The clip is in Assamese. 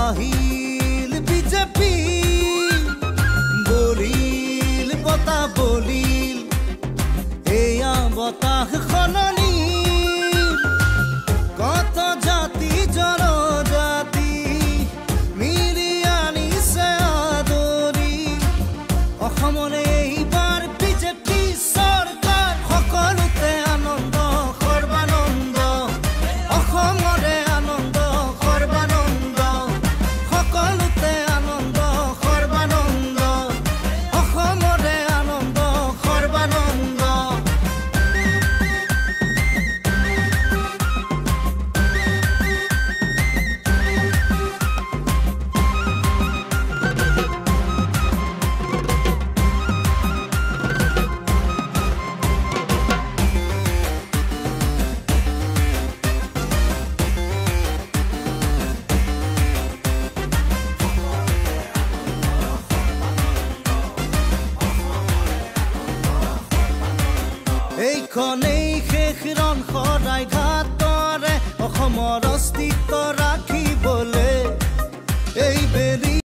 আহিল বিজেপি বলিল বতা বলিল এয়া বতাহ খননি কত জাতি জনজাতি মিলি আনিছে আদৰি অসমলে এইবাৰ বিজেপি চৰকাৰ সকলোতে আনন্দ সৰ্বানন্দ অসমৰে আনন্দ সৰ্বানন্দ সকলোতে আনন্দ সৰ্বানন্দ অসমৰে আনন্দ সৰ্বানন্দ এইখনেই শেষ ৰণ সদায় ঘাটৰে অসমৰ অস্তিত্বৰ